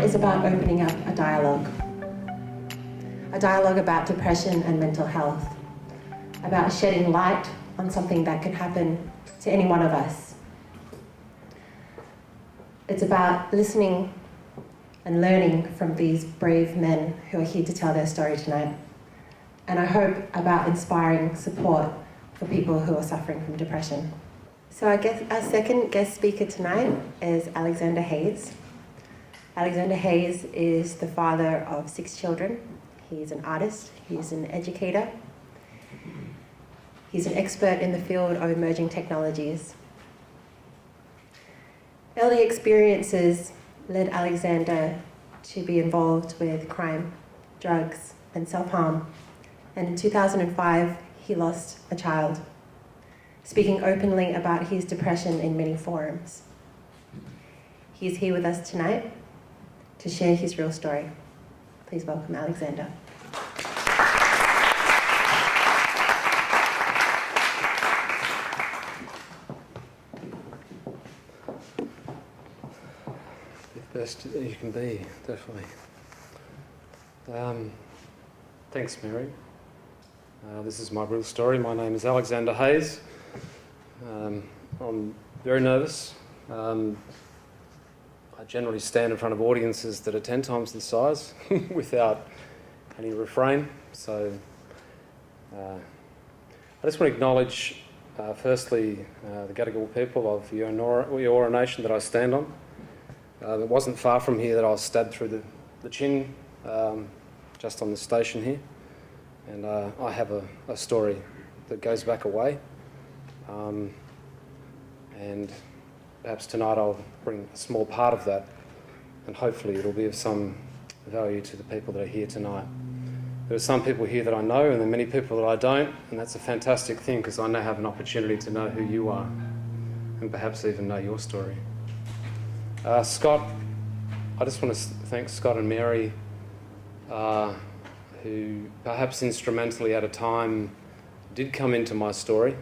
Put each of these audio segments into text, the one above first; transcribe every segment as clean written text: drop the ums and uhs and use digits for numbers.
is about opening up a dialogue about depression and mental health, about shedding light on something that can happen to any one of us. It's about listening and learning from these brave men who are here to tell their story tonight. And I hope about inspiring support for people who are suffering from depression. So I guess our second guest speaker tonight is Alexander Hayes. Alexander Hayes is the father of 6 children. He's an artist, he's an educator. He's an expert in the field of emerging technologies. Early experiences led Alexander to be involved with crime, drugs, and self-harm. And in 2005, he lost a child, speaking openly about his depression in many forums. He's here with us tonight to share his real story. Please welcome Alexander. Best you can be, definitely. Thanks, Mary. This is my real story. My name is Alexander Hayes. I'm very nervous. I generally stand in front of audiences that are 10 times this size without any refrain. So I just want to acknowledge, firstly, the Gadigal people of the Eora Nation that I stand on. It wasn't far from here that I was stabbed through the chin, just on the station here. And I have a story that goes back a way. And perhaps tonight I'll bring a small part of that, and hopefully it'll be of some value to the people that are here tonight. There are some people here that I know, and there are many people that I don't, and that's a fantastic thing because I now have an opportunity to know who you are, and perhaps even know your story. Scott, I just want to thank Scott and Mary, who perhaps instrumentally at a time did come into my story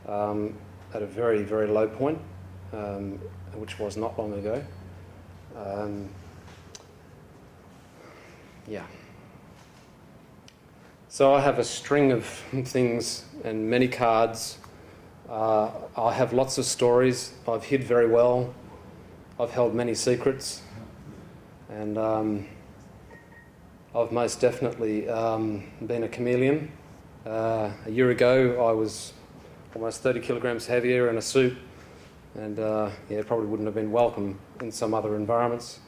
at a very, very low point, which was not long ago. So I have a string of things and many cards. I have lots of stories. I've hid very well. I've held many secrets, and I've most definitely been a chameleon. A year ago I was almost 30 kilograms heavier in a suit, and probably wouldn't have been welcome in some other environments.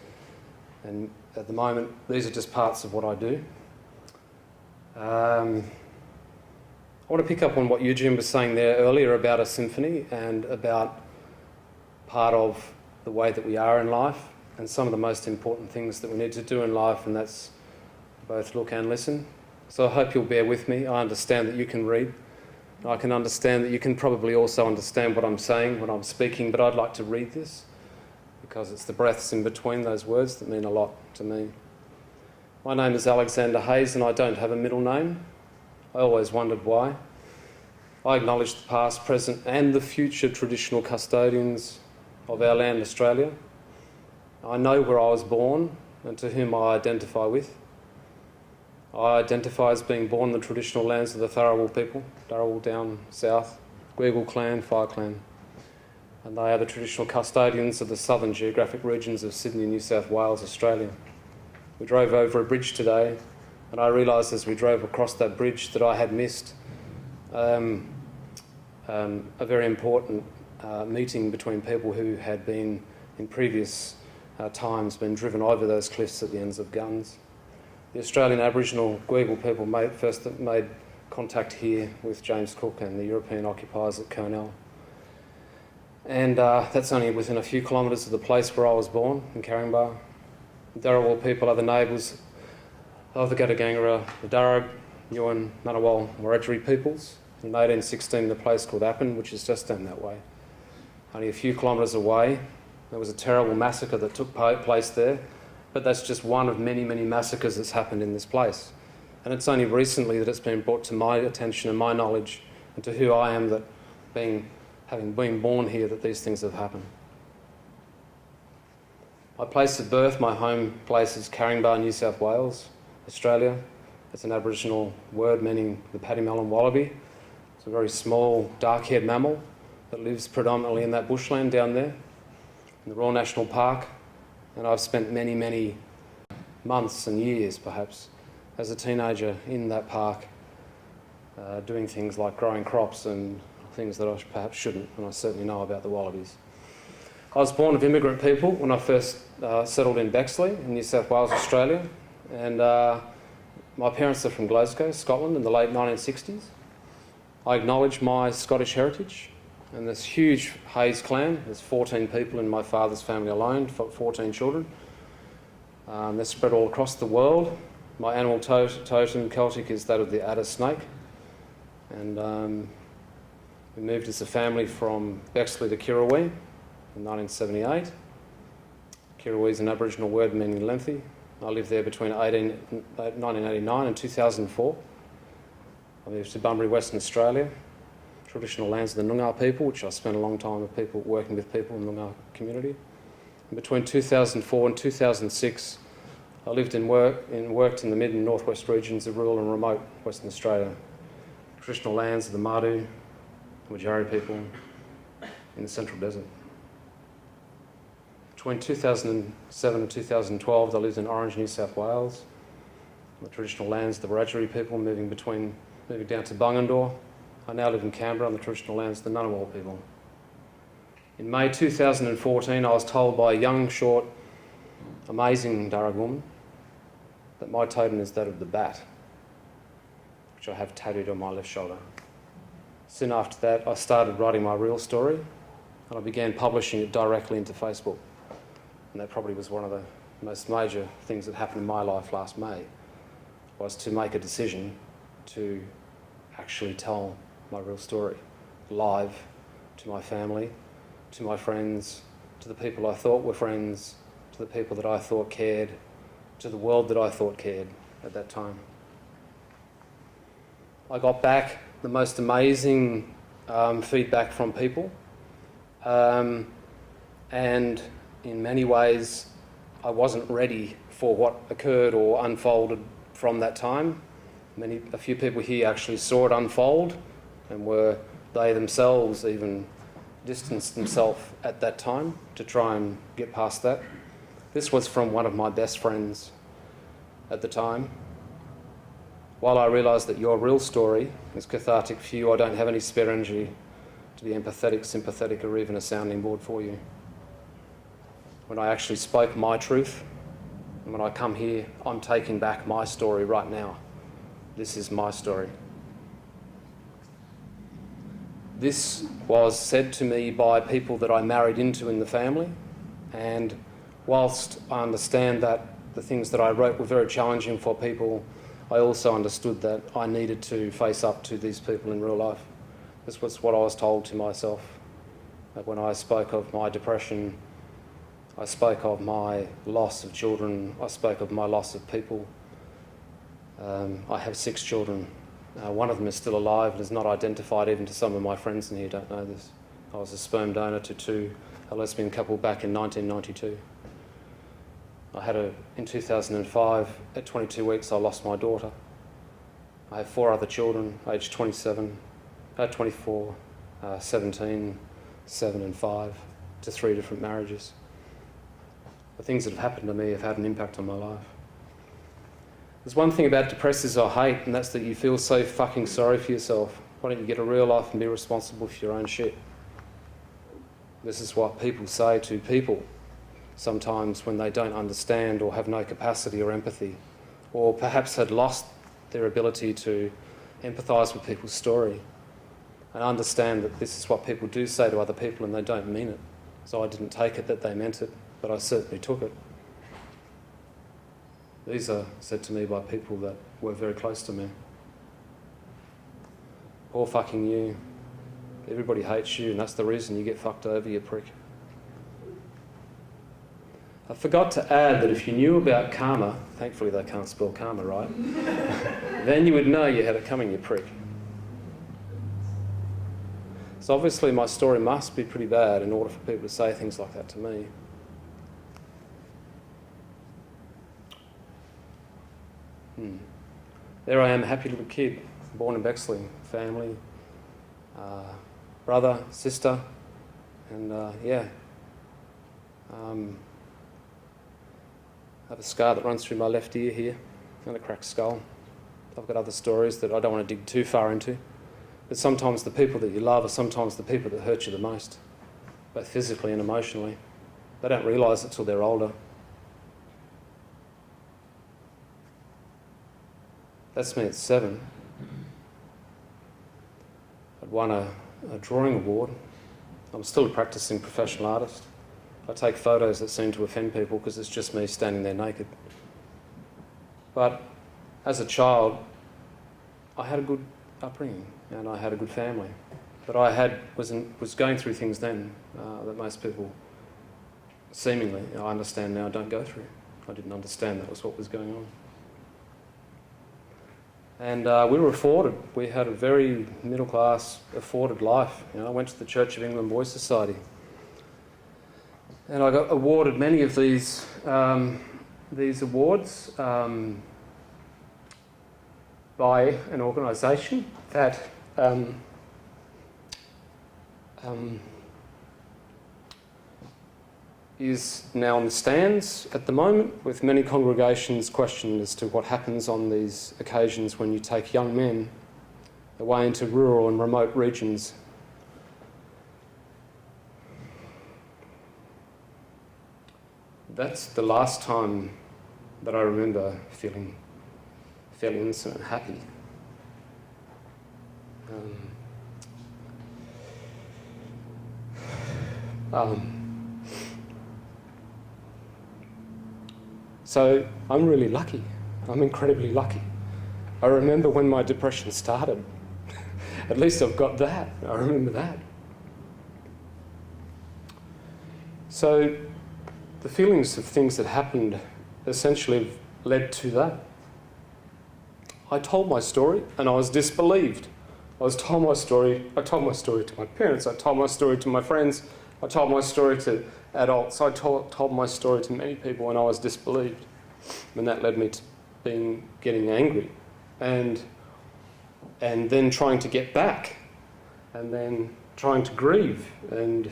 And at the moment, these are just parts of what I do. I want to pick up on what Eugene was saying there earlier about a symphony and about part of the way that we are in life and some of the most important things that we need to do in life, and that's both look and listen. So I hope you'll bear with me. I understand that you can read. I can understand that you can probably also understand what I'm saying when I'm speaking, but I'd like to read this because it's the breaths in between those words that mean a lot to me. My name is Alexander Hayes, and I don't have a middle name. I always wondered why. I acknowledge the past, present and the future traditional custodians of our land, Australia. I know where I was born and to whom I identify with. I identify as being born in the traditional lands of the Dharawal people, Dharawal down south, Gweagal clan, Fire clan. And they are the traditional custodians of the southern geographic regions of Sydney, New South Wales, Australia. We drove over a bridge today, and I realised as we drove across that bridge that I had missed a very important meeting between people who had been, in previous times, been driven over those cliffs at the ends of guns. The Australian Aboriginal Gweagal people first made contact here with James Cook and the European occupiers at Cornell. And that's only within a few kilometres of the place where I was born, in Caringbah. The Dharawal people are the neighbours of the Gadagangara, the Darug, Yuin, Ngunnawal, Wiradjuri peoples. In 1816, the place called Appin, which is just down that way. Only a few kilometres away, there was a terrible massacre that took place there, but that's just one of many, many massacres that's happened in this place. And it's only recently that it's been brought to my attention and my knowledge and to who I am that having been born here, that these things have happened. My place of birth, my home place is Caringbah, New South Wales, Australia. It's an Aboriginal word meaning the Paddymelon wallaby. It's a very small, dark-haired mammal that lives predominantly in that bushland down there, in the Royal National Park. And I've spent many, many months and years, perhaps, as a teenager in that park, doing things like growing crops and things that I perhaps shouldn't, and I certainly know about the wallabies. I was born of immigrant people when I first settled in Bexley, in New South Wales, Australia, and my parents are from Glasgow, Scotland, in the late 1960s. I acknowledge my Scottish heritage, and this huge Hayes clan, there's 14 people in my father's family alone, 14 children. They're spread all across the world. My animal totem, Celtic, is that of the adder snake, and we moved as a family from Bexley to Kirrawee in 1978. Kirrawee is an Aboriginal word meaning lengthy. I lived there between 1989 and 2004. I moved to Bunbury, Western Australia, traditional lands of the Noongar people, which I spent a long time working with people in the Noongar community. And between 2004 and 2006, I lived and worked in the mid and northwest regions of rural and remote Western Australia, traditional lands of the Madu, the Wajari people, in the Central Desert. Between 2007 and 2012, I lived in Orange, New South Wales, the traditional lands of the Wiradjuri people, moving down to Bungendore. I now live in Canberra on the traditional lands of the Ngunnawal people. In May 2014, I was told by a young, short, amazing Darug woman that my totem is that of the bat, which I have tattooed on my left shoulder. Soon after that, I started writing my real story, and I began publishing it directly into Facebook. And that probably was one of the most major things that happened in my life last May, was to make a decision to actually tell my real story live to my family, to my friends, to the people I thought were friends, to the people that I thought cared, to the world that I thought cared at that time. I got back the most amazing feedback from people, and in many ways I wasn't ready for what occurred or unfolded from that time. A few people here actually saw it unfold and they themselves even distanced themselves at that time to try and get past that. This was from one of my best friends at the time. While I realise that your real story is cathartic for you, I don't have any spare energy to be empathetic, sympathetic, or even a sounding board for you. When I actually spoke my truth, and when I come here, I'm taking back my story right now. This is my story. This was said to me by people that I married into in the family, and whilst I understand that the things that I wrote were very challenging for people, I also understood that I needed to face up to these people in real life. This was what I was told to myself. That when I spoke of my depression, I spoke of my loss of children, I spoke of my loss of people. I have 6 children. One of them is still alive and is not identified. Even to some of my friends in here don't know this. I was a sperm donor to a lesbian couple back in 1992. In 2005, at 22 weeks, I lost my daughter. I have 4 other children, aged 24, 17, 7 and 5, to 3 different marriages. The things that have happened to me have had an impact on my life. There's one thing about depressors I hate, and that's that you feel so fucking sorry for yourself. Why don't you get a real life and be responsible for your own shit? This is what people say to people sometimes when they don't understand or have no capacity or empathy, or perhaps had lost their ability to empathise with people's story and understand that this is what people do say to other people and they don't mean it. So I didn't take it that they meant it, but I certainly took it. These are said to me by people that were very close to me. Poor fucking you. Everybody hates you, and that's the reason you get fucked over, you prick. I forgot to add that if you knew about karma, thankfully they can't spell karma right, then you would know you had it coming, you prick. So obviously my story must be pretty bad in order for people to say things like that to me. There I am, a happy little kid, born in Bexley, family, brother, sister, and I have a scar that runs through my left ear here, and a cracked skull. I've got other stories that I don't want to dig too far into, but sometimes the people that you love are sometimes the people that hurt you the most, both physically and emotionally. They don't realise it till they're older. That's me at 7. I'd won a drawing award. I'm still a practising professional artist. I take photos that seem to offend people because it's just me standing there naked. But as a child, I had a good upbringing and I had a good family. But I was going through things then that most people, seemingly, I understand now, don't go through. I didn't understand that was what was going on. And we were afforded. We had a very middle-class, afforded life. I went to the Church of England Boys Society. And I got awarded many of these awards by an organisation that is now in the stands at the moment, with many congregations questioning as to what happens on these occasions when you take young men away into rural and remote regions. That's the last time that I remember feeling innocent and happy. So I'm really lucky. I'm incredibly lucky. I remember when my depression started. At least I've got that. I remember that. So the feelings of things that happened essentially led to that. I told my story and I was disbelieved. I told my story to my parents, I told my story to my friends, I told my story to adults, I told my story to many people and I was disbelieved. And that led me to getting angry and then trying to get back and then trying to grieve and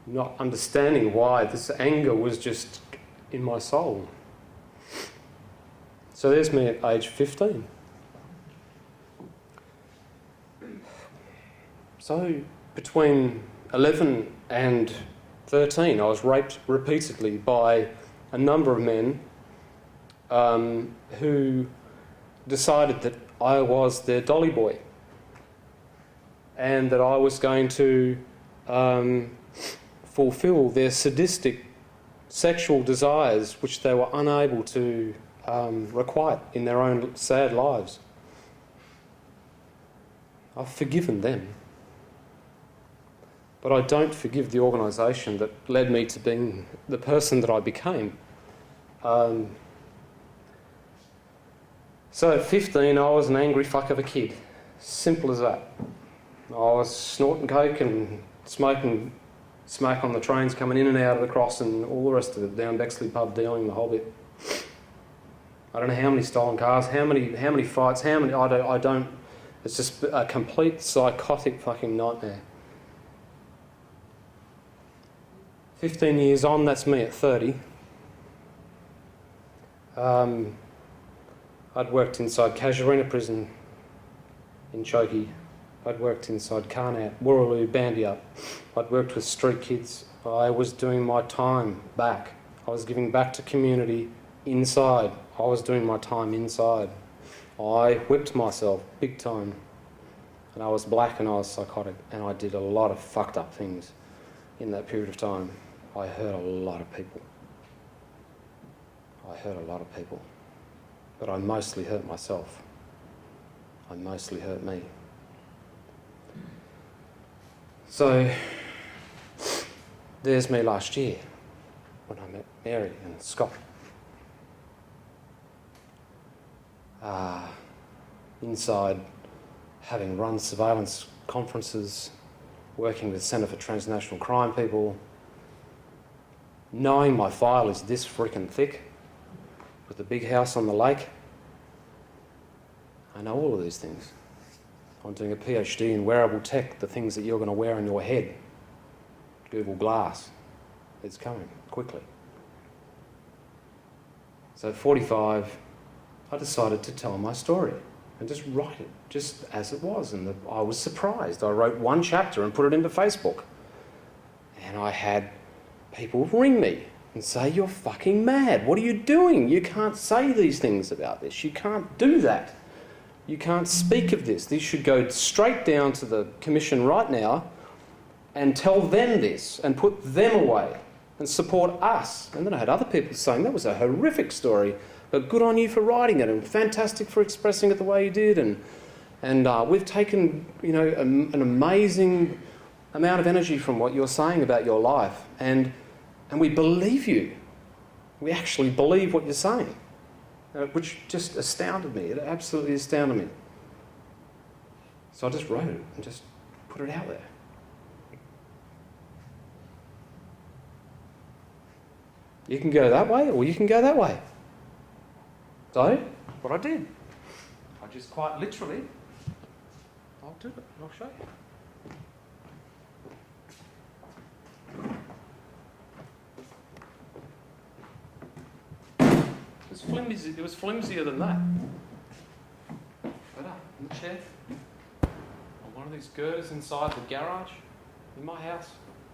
not understanding why this anger was just in my soul. So there's me at age 15. So between 11 and 13, I was raped repeatedly by a number of men who decided that I was their dolly boy and that I was going to fulfill their sadistic sexual desires which they were unable to requite in their own sad lives. I've forgiven them. But I don't forgive the organisation that led me to being the person that I became. So at 15, I was an angry fuck of a kid. Simple as that. I was snorting coke and smoking smack on the trains coming in and out of the cross and all the rest of it, down Bexley pub dealing, the whole bit. I don't know how many stolen cars, how many fights, I don't, it's just a complete psychotic fucking nightmare. 15 years on, that's me at 30. I'd worked inside Casuarina prison in Choki. I'd worked inside Carnat, Wooroloo, Bandiup. I'd worked with street kids. I was doing my time back. I was giving back to community inside. I was doing my time inside. I whipped myself big time. And I was black and I was psychotic. And I did a lot of fucked up things in that period of time. I hurt a lot of people. But I mostly hurt myself. I mostly hurt me. So, there's me last year when I met Mary and Scott. Inside, having run surveillance conferences, working with Centre for Transnational Crime people, knowing my file is this freaking thick, with a big house on the lake, I know all of these things. I'm doing a PhD in wearable tech, the things that you're going to wear on your head. Google Glass. It's coming quickly. So at 45, I decided to tell my story and just write it just as it was. And I was surprised. I wrote one chapter and put it into Facebook. And I had people ring me and say, "You're fucking mad. What are you doing? You can't say these things about this. You can't do that. You can't speak of this. This should go straight down to the commission right now and tell them this and put them away and support us." And then I had other people saying, "That was a horrific story, but good on you for writing it and fantastic for expressing it the way you did. And we've taken, an amazing amount of energy from what you're saying about your life. And we believe you. We actually believe what you're saying." Which just astounded me. It absolutely astounded me. So I just wrote it and just put it out there. You can go that way or you can go that way. So, what I did, I just quite literally, I'll do it, I'll show you. It was flimsier than that. Better, in the chair. On one of these girders inside the garage, in my house,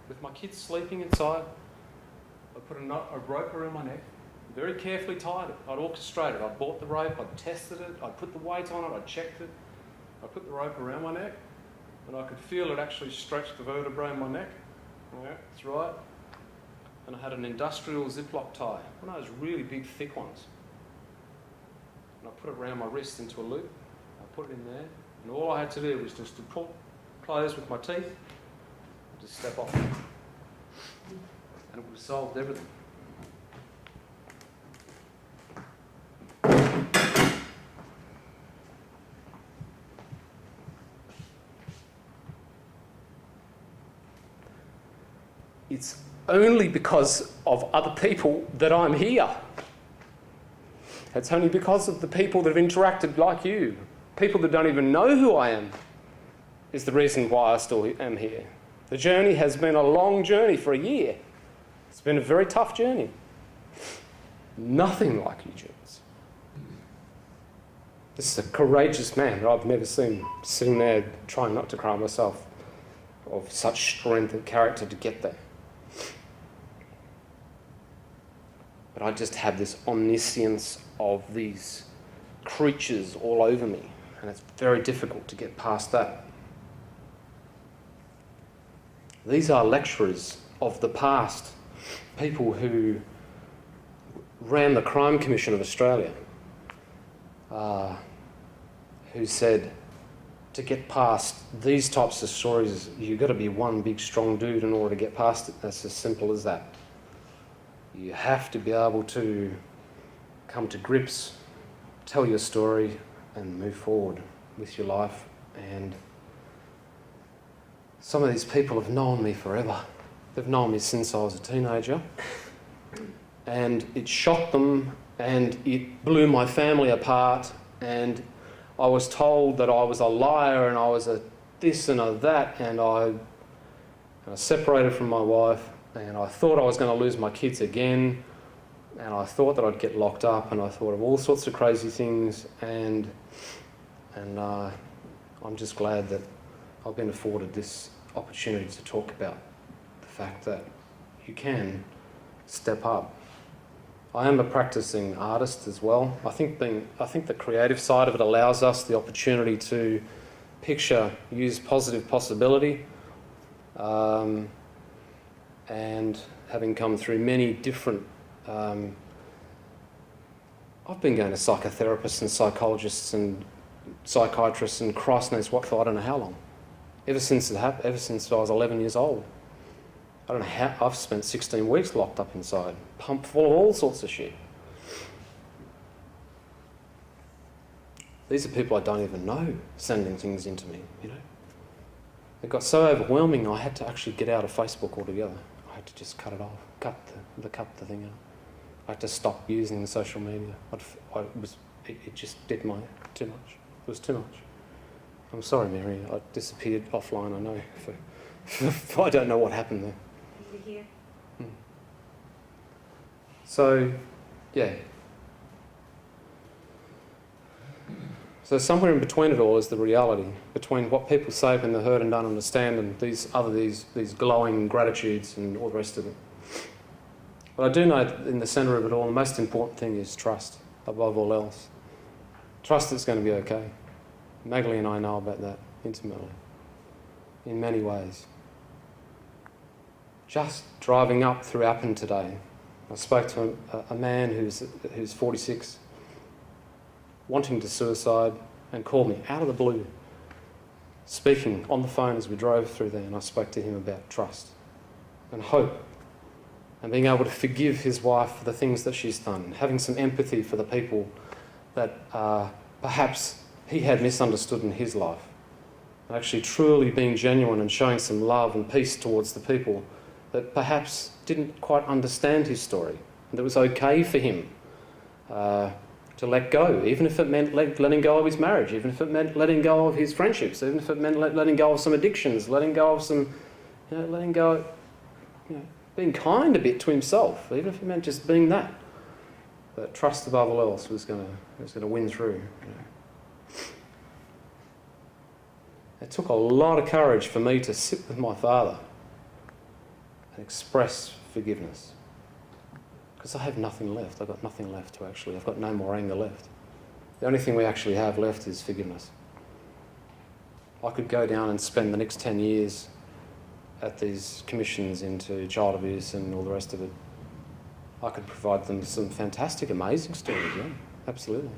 with my kids sleeping inside. I put a rope around my neck, very carefully tied it. I'd orchestrated. I bought the rope, I'd tested it, I'd put the weight on it, I'd checked it. I put the rope around my neck, and I could feel it actually stretch the vertebrae in my neck. Yeah, that's right. And I had an industrial Ziploc tie, one of those really big, thick ones. And I put it around my wrist into a loop. I put it in there, and all I had to do was just to pull, close with my teeth, just step off. And it would have solved everything. It's only because of other people that I'm here. It's only because of the people that have interacted like you, people that don't even know who I am, is the reason why I still am here. The journey has been a long journey for a year. It's been a very tough journey. Nothing like you, James. This is a courageous man that I've never seen sitting there trying not to cry myself, of such strength and character to get there. But I just have this omniscience of these creatures all over me, and it's very difficult to get past that. These are lecturers of the past, people who ran the Crime Commission of Australia, who said to get past these types of stories, you've got to be one big strong dude in order to get past it. That's as simple as that. You have to be able to come to grips, tell your story, and move forward with your life. And some of these people have known me forever. They've known me since I was a teenager. And it shocked them, and it blew my family apart. And I was told that I was a liar, and I was a this and a that, and I separated from my wife. And I thought I was going to lose my kids again, and I thought that I'd get locked up, and I thought of all sorts of crazy things, and I'm just glad that I've been afforded this opportunity to talk about the fact that you can step up. I am a practicing artist as well. I think the creative side of it allows us the opportunity to use positive possibility. And having come through many different... I've been going to psychotherapists and psychologists and psychiatrists and Christ knows what for I don't know how long. Ever since it happened, ever since I was 11 years old. I don't know how... I've spent 16 weeks locked up inside, pumped full of all sorts of shit. These are people I don't even know sending things into me, It got so overwhelming I had to actually get out of Facebook altogether. I had to just cut it off, cut the thing out. I had to stop using the social media. It just did too much. It was too much. I'm sorry, Mary. I disappeared offline, I know. I don't know what happened there. Is he here? So, yeah. So somewhere in between it all is the reality, between what people say when they're heard and don't understand, and these glowing gratitudes and all the rest of it. But I do know that in the centre of it all, the most important thing is trust, above all else. Trust it's going to be okay. Magali and I know about that intimately, in many ways. Just driving up through Appin today, I spoke to a man who's 46, wanting to suicide, and called me out of the blue, speaking on the phone as we drove through there, and I spoke to him about trust and hope and being able to forgive his wife for the things that she's done, having some empathy for the people that perhaps he had misunderstood in his life, and actually truly being genuine and showing some love and peace towards the people that perhaps didn't quite understand his story, and it was okay for him to let go, even if it meant letting go of his marriage, even if it meant letting go of his friendships, even if it meant letting go of some addictions, letting go of some, letting go, being kind a bit to himself, even if it meant just being that. But trust above all else was going to win through. It took a lot of courage for me to sit with my father and express forgiveness. Because I have nothing left. I've got nothing left to actually, I've got no more anger left. The only thing we actually have left is forgiveness. I could go down and spend the next 10 years at these commissions into child abuse and all the rest of it. I could provide them some fantastic, amazing stories, yeah, absolutely.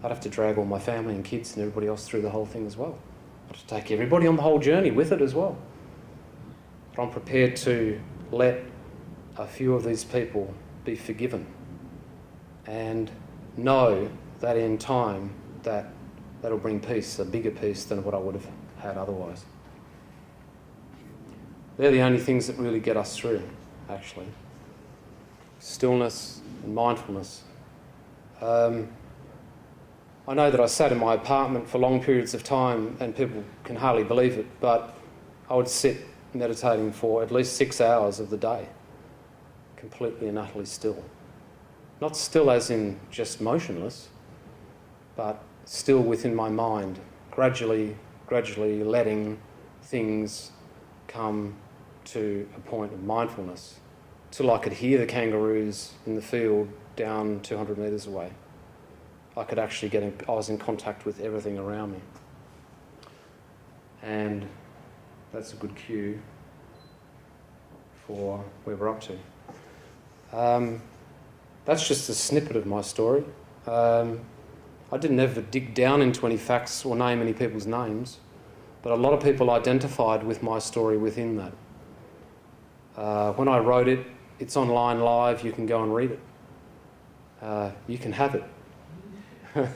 I'd have to drag all my family and kids and everybody else through the whole thing as well. I'd have to take everybody on the whole journey with it as well. But I'm prepared to let a few of these people be forgiven and know that in time that'll bring peace, a bigger peace than what I would have had otherwise. They're the only things that really get us through, actually. Stillness and mindfulness. I know that I sat in my apartment for long periods of time and people can hardly believe it, but I would sit meditating for at least 6 hours of the day, completely and utterly still. Not still as in just motionless, but still within my mind, gradually letting things come to a point of mindfulness, till I could hear the kangaroos in the field down 200 metres away. I could actually I was in contact with everything around me. And that's a good cue for where we're up to. That's just a snippet of my story. I didn't ever dig down into any facts or name any people's names, but a lot of people identified with my story within that. When I wrote it, it's online live, you can go and read it. You can have it. And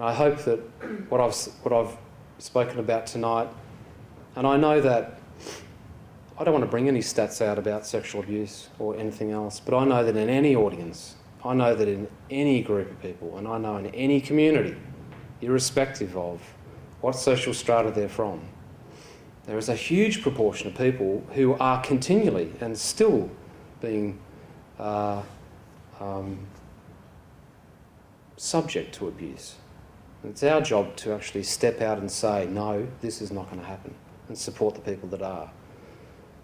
I hope that what I've spoken about tonight, and I know that I don't want to bring any stats out about sexual abuse or anything else, but I know that in any audience, I know that in any group of people, and I know in any community, irrespective of what social strata they're from, there is a huge proportion of people who are continually and still being subject to abuse. And it's our job to actually step out and say, no, this is not going to happen, and support the people that are.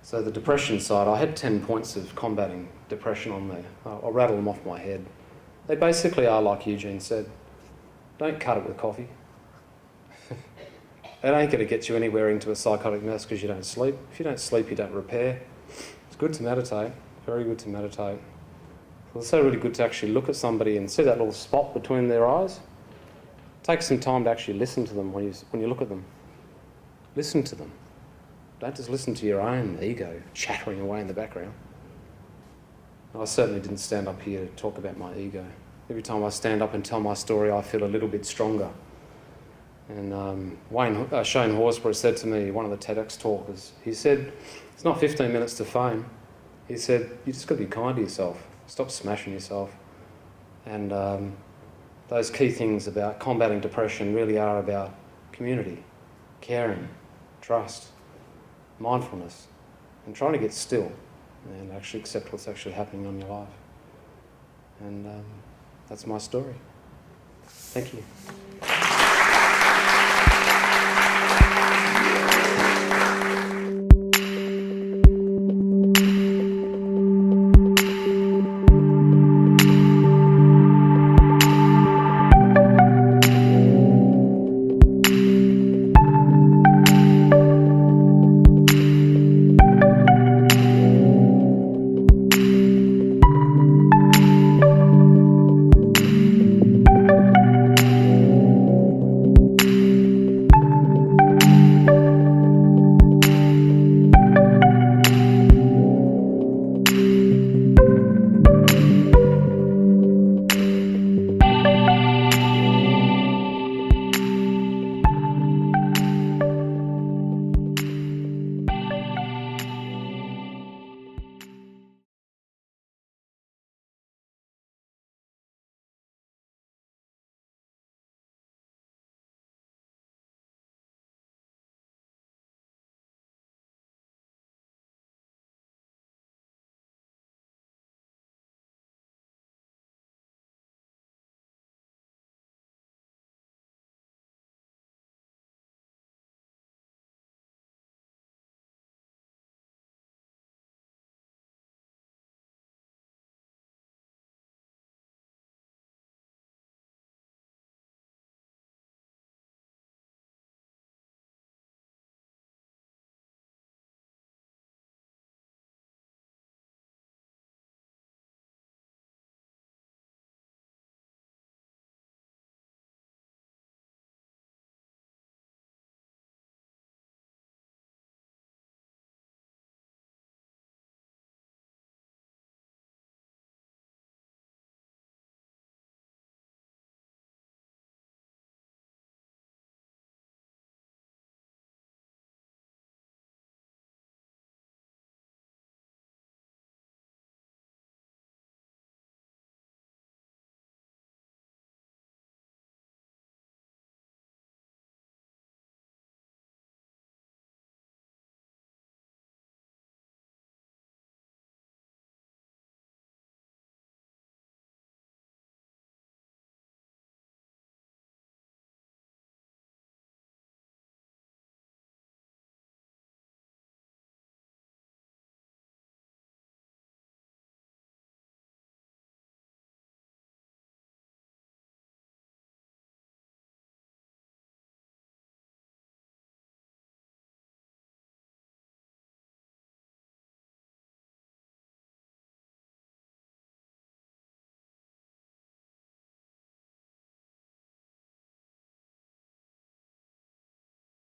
So the depression side, I had 10 points of combating depression on there. I'll rattle them off my head. They basically are like Eugene said. Don't cut it with coffee. It ain't going to get you anywhere into a psychotic mess because you don't sleep. If you don't sleep, you don't repair. It's good to meditate, very good to meditate. It's also really good to actually look at somebody and see that little spot between their eyes. Take some time to actually listen to them when you look at them. Listen to them. Don't just listen to your own ego chattering away in the background. I certainly didn't stand up here to talk about my ego. Every time I stand up and tell my story, I feel a little bit stronger. And Shane Horsburgh said to me, one of the TEDx talkers, he said, it's not 15 minutes to fame. He said, you just got to be kind to yourself. Stop smashing yourself. And those key things about combating depression really are about community, caring, trust, mindfulness, and trying to get still and actually accept what's actually happening on your life. And that's my story. Thank you.